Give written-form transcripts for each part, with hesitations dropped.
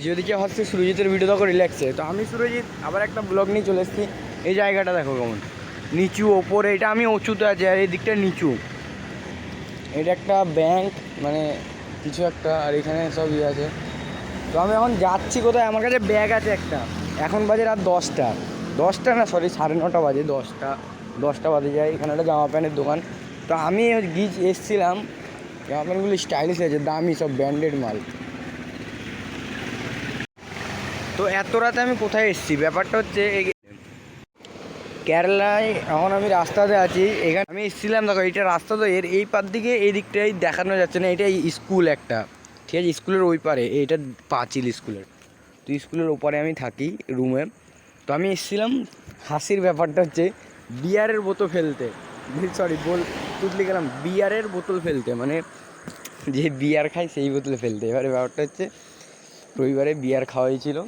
যেদিকে হচ্ছে সুরজিতের ভিডিও দেখো রিল্যাক্সে, তো আমি সুরজিৎ আবার একটা ব্লগ নিয়ে চলে এসেছি। এই জায়গাটা দেখো কেমন নিচু ওপরে, এটা আমি উঁচুতে আছি আর এই দিকটা নিচু। এটা একটা ব্যাংক মানে কিছু একটা, আর এখানে সব ইয়ে আছে। তো আমি এখন যাচ্ছি কোথায়, আমার কাছে ব্যাগ আছে একটা। এখন বাজে রাত 10টা না সরি 9:30 বাজে, 10টা বাজে যায়। এখানে একটা জামা প্যান্টের দোকান। তো আমি এসছিলাম, জামা প্যান্টগুলো স্টাইলিশ আছে, দামি সব ব্র্যান্ডেড মাল। তো এত রাতে আমি কোথায় এসেছি, ব্যাপারটা হচ্ছে কেরালায়। এখন আমি রাস্তাতে আছি, এখানে আমি এসেছিলাম। দেখো এইটা রাস্তা, তো এর এই পার দিকে এই দিকটাই দেখানো যাচ্ছে না, এটা স্কুল একটা, ঠিক আছে। স্কুলের ওই পারে এইটা পাঁচিল স্কুলের। তো স্কুলের ওপারে আমি থাকি রুমে। তো আমি এসেছিলাম, হাসির ব্যাপারটা হচ্ছে বিয়ারের বোতল ফেলতে, সরি তুতলি গেলাম, বিয়ারের বোতল ফেলতে, মানে যে বিয়ার খাই সেই বোতলে ফেলতে। এবারে ব্যাপারটা হচ্ছে রবিবারে বিয়ার খাওয়া হয়েছিল,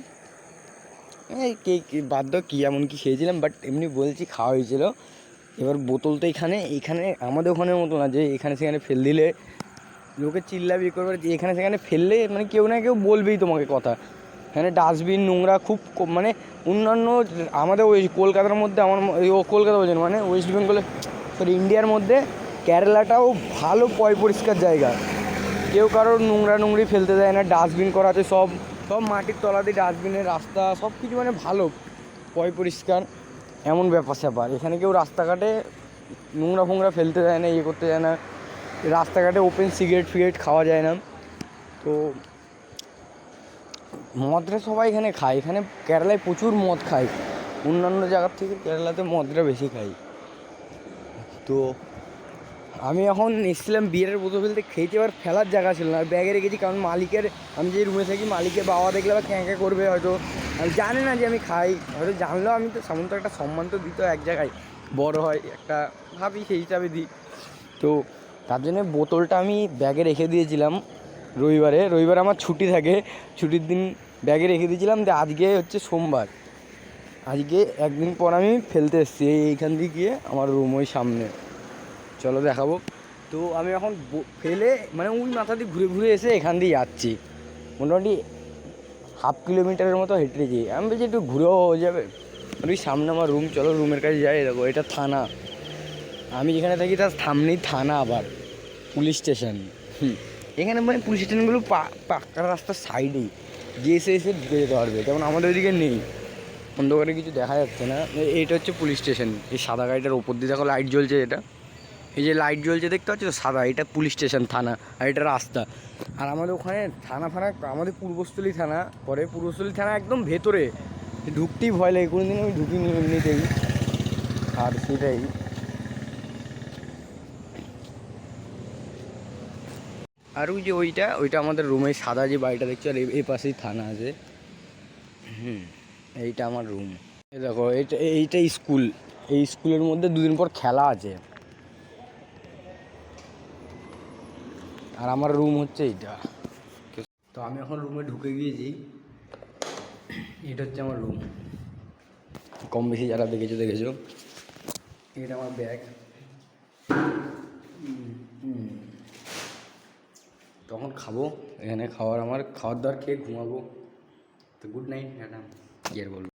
এই কে বাধ্য কী এমন কি খেয়েছিলাম, বাট এমনি বলছি খাওয়া হয়েছিল। এবার বোতল তো এখানে আমাদের ওখানের মতো না যে এখানে সেখানে ফেল দিলে লোকে চিল্লাবি করবে, যে এখানে সেখানে ফেললে মানে কেউ না কেউ বলবেই তোমাকে কথা। এখানে ডাস্টবিন নোংরা খুব মানে অন্যান্য আমাদের ওই কলকাতার মধ্যে, কলকাতা বলছেন মানে ওয়েস্ট বেঙ্গলে, সরি ইন্ডিয়ার মধ্যে কেরালাটাও ভালো পরিষ্কার জায়গা। কেউ কারোর নোংরি ফেলতে দেয় না, ডাস্টবিন করা আছে, সব মাটির তলাতে ডাস্টবিনের রাস্তা, সব কিছু মানে ভালো পরিষ্কার এমন ব্যাপার স্যাপার। এখানে কেউ রাস্তাঘাটে নোংরা ফোংরা ফেলতে দেয় না, ইয়ে করতে যায় না। রাস্তাঘাটে ওপেন সিগারেট খাওয়া যায় না। তো মদটা সবাই এখানে খায়, এখানে কেরালায় প্রচুর মদ খায়, অন্যান্য জায়গার থেকে কেরালাতে মদটা বেশি খায়। তো আমি এখন এসেছিলাম বিয়ারের বোতল ফেলতে, খেয়েছি, এবার ফেলার জায়গা ছিল না, ব্যাগে রেখেছি। কারণ মালিকের, আমি যে রুমে থাকি মালিকের বাবা দেখলে আবার ক্যাঁ করবে, হয়তো জানে না যে আমি খাই, হয়তো জানলেও আমি তো সামন্ত একটা সম্মান তো দিত, এক জায়গায় বড় হয় একটা ভাবি, সেই হিসাবে দিই। তো তার জন্য বোতলটা আমি ব্যাগে রেখে দিয়েছিলাম। রবিবারে আমার ছুটি থাকে, ছুটির দিন ব্যাগে রেখে দিয়েছিলাম। যে আজকে হচ্ছে সোমবার, আজকে একদিন পর আমি ফেলতে এসেছি এইখান দিয়ে গিয়ে আমার রুম ওই সামনে, চলো দেখাবো। তো আমি এখন ফেলে মানে ওই মাথা দিয়ে ঘুরে এসে এখান দিয়ে যাচ্ছি, মোটামুটি 1/2 কিলোমিটারের মতো হেঁটেছি। আমি বলছি একটু ঘুরেও হয়ে যাবে, ওই সামনে আমার রুম, চলো রুমের কাছে যাই। দেখো এটা থানা, আমি যেখানে থাকি তার সামনেই থানা, আবার পুলিশ স্টেশন। এখানে মানে পুলিশ স্টেশনগুলো পাক্কা রাস্তার সাইডেই, যে এসে ঢুকে যেতে পারবে, যেমন আমাদের ওইদিকে নেই, অন্ধকারে কিছু দেখা যাচ্ছে না। এইটা হচ্ছে পুলিশ স্টেশন, এই সাদা গাড়িটার ওপর দিয়ে দেখো লাইট জ্বলছে, এটা এই যে লাইট জ্বলছে দেখতে পাচ্ছ তো সাদা, এটা পুলিশ স্টেশন থানা, আর এটা রাস্তা। আর আমাদের ওখানে থানা আমাদের পূর্বস্থলী থানা পরে, পূর্বস্থলী থানা একদম ভেতরে, ঢুকতেই ভয় লাগে, কোনো দিন আমি ঢুকিনি এমনিতেই। আর সেটাই, আর ওই যে ওইটা আমাদের রুমে সাদা যে বাড়িটা দেখছো, আর এই পাশেই থানা আছে। এইটা আমার রুম। এই দেখো এইটা স্কুল, এই স্কুলের মধ্যে 2 দিন পর খেলা আছে। আর আমার রুম হচ্ছে এইটা। তো আমি এখন রুমে ঢুকে গিয়েছি, এটা হচ্ছে আমার রুম, কম বেশি যারা দেখেছো। এটা আমার ব্যাগ। তখন খাবো, এখানে আমার খাওয়ার দাওয়ার খেয়ে ঘুমাবো। তো গুড নাইট ম্যাডাম, কি আর বলবো।